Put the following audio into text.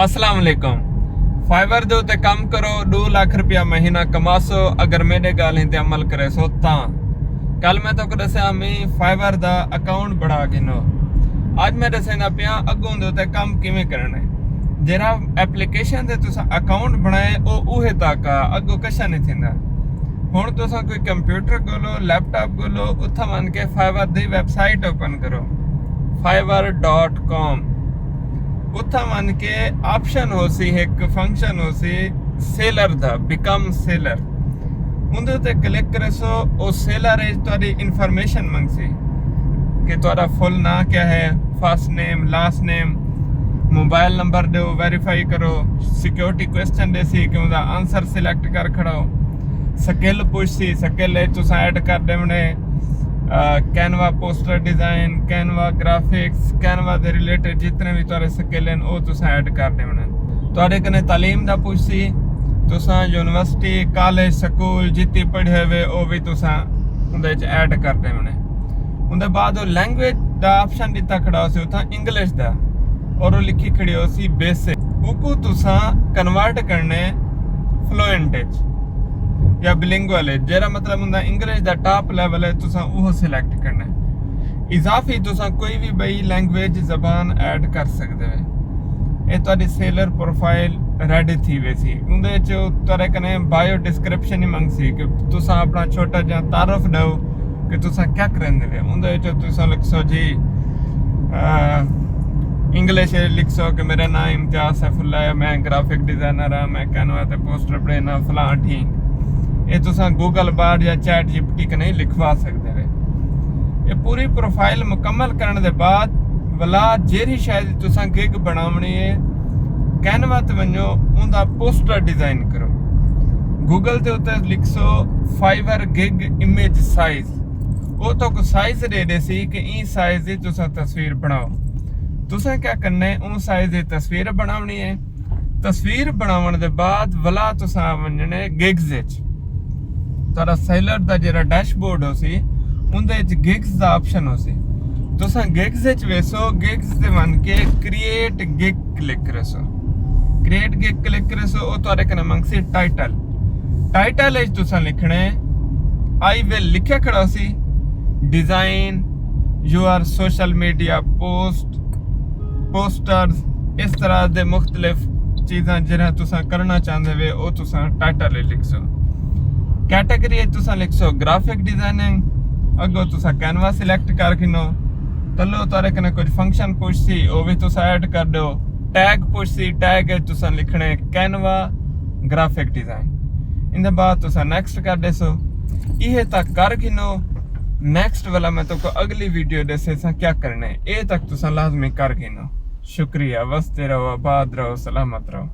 अस्सलाम वालेकुम। फाइवर दे उत्ते काम करो 2 लाख रुपया महीना कमासो अगर मेरे गाल ते अमल करे सो ता कल मैं तो दस्या मैं फाइवर दा अकाउंट बना गिनो। आज मैं दसना पिया अगों दे उत्ते काम किवें करना है। जेरा एप्लीकेशन ते तुसा अकाउंट बनाए ओ उहे तक अगो कशा नहीं थिंदा। हुण तुसा कोई कंप्यूटर खोलो लैपटॉप खोलो उत्था मन के फाइवर दी वेबसाइट ओपन करो fiverr.com। उत्था मन के ऑप्शन हो सी एक फंक्शन हो सी सेलर दा बिकम सेलर। उंदे ते क्लिक करे सो ओ सेलर है तुम्हारी इंफॉर्मेशन मंगसी कि तुम्हारा फुल ना क्या है, first name last name, mobile number दो, वेरीफाई करो, सिक्योरिटी क्वेश्चन दे सी कि उनका आंसर सिलेक्ट कर खड़ो, स्किल पूछसी स्किल तुसा ऐड कर देवने, Canva poster design, Canva graphics, Canva दे रिलेटेड जितने भी तुहारे स्किल हैं वो तुसा ऐड कर देवने। तुहाडे कने तालीम दा पूछसी तुसा यूनिवर्सिटी कॉलेज स्कूल जितनी पढ़े हुए वो भी तुसा उंदे च ऐड कर देवने। उंदे बाद लैंग्वेज दा ऑप्शन दिता खड़ा हो सी उथा इंग्लिश दा और लिखी खड़ी हो सी बेसिक। उको तुसा कन्वर्ट करने फ्लुएंट या बिलिंगुअल है, जेरा मतलब हुंदा इंग्लिश दा टॉप लेवल है तुसा वो सिलेक्ट करना है। इजाफी तुसा कोई भी बई लैंग्वेज जबान ऐड कर सकते हो। ये तुहाडी सेलर प्रोफाइल रेडी थी वैसी उंदे च तुहारे कने बायो डिस्क्रिप्शन ही मंगसी कि तुसा अपना छोटा जिहा तारुफ दो कि तुसा क्या करंदे ले। उंदे च तुसा लिखसो जी इंग्लिश लिखसो कि मेरा नाम इम्तियाज सैफुल्ला है, मैं ग्राफिक डिजाइनर हाँ, मैं कैनवा ते पोस्टर बनाना फलां ठीक। ये तुसा गूगल बार या चैट जीपीटी कने लिखवा सकते हो। ये पूरी प्रोफाइल मुकम्मल करने के बाद वला जेरी शायद तुसा गिग बनावनी है कैनवा ते वञो उनका पोस्टर डिजाइन करो। गूगल ते उत्ते लिखसो फाइवर गिग इमेज साइज, वो तो को साइज दे दे सी कि ई साइज दी तुसा तस्वीर बनाओ। तुसा क्या करना है उन साइज दी तस्वीर बनावनी है। तस्वीर बनावन दे बाद वला तुसा वञने गिग्स विच तुहाडा सेलर दा जेरा डैशबोर्ड हो सी उंदे च गिग्स दा ऑप्शन हो सी। तुसा गिग्स विच वेसो गिग्स दे मन के create gig click करसो। Create gig click करसो ओ तुहाडे कने मंगसी टाइटल। टाइटल विच तुसा लिखणे आई विल लिखिया खड़ा सी design your social media post posters, इस तरह दे मुख्तलिफ चीज़ां जिन्हां तुसा करना चाहते वे ओ तुसा टाइटल लिखसो। कैटेगरी तुसा लिखसो ग्राफिक डिजाइनिंग। अगो तुसा कैनवा सिलेक्ट कर किनो तलो तुहारे कने कुछ फंक्शन पूछसी वो भी तुसा ऐड कर दो। टैग पूछसी टैग तुसा लिखने कैनवा ग्राफिक डिजाइन। इन बाद तुसा नेक्स्ट कर देसो। ये तक कर किनो नेक्स्ट वाला मैं तो को अगली वीडियो दसे क्या करना है ये तक तुसा लाजमी कर किनो। शुक्रिया, वस्ते रहो, आबाद रहो, सलामत रहो।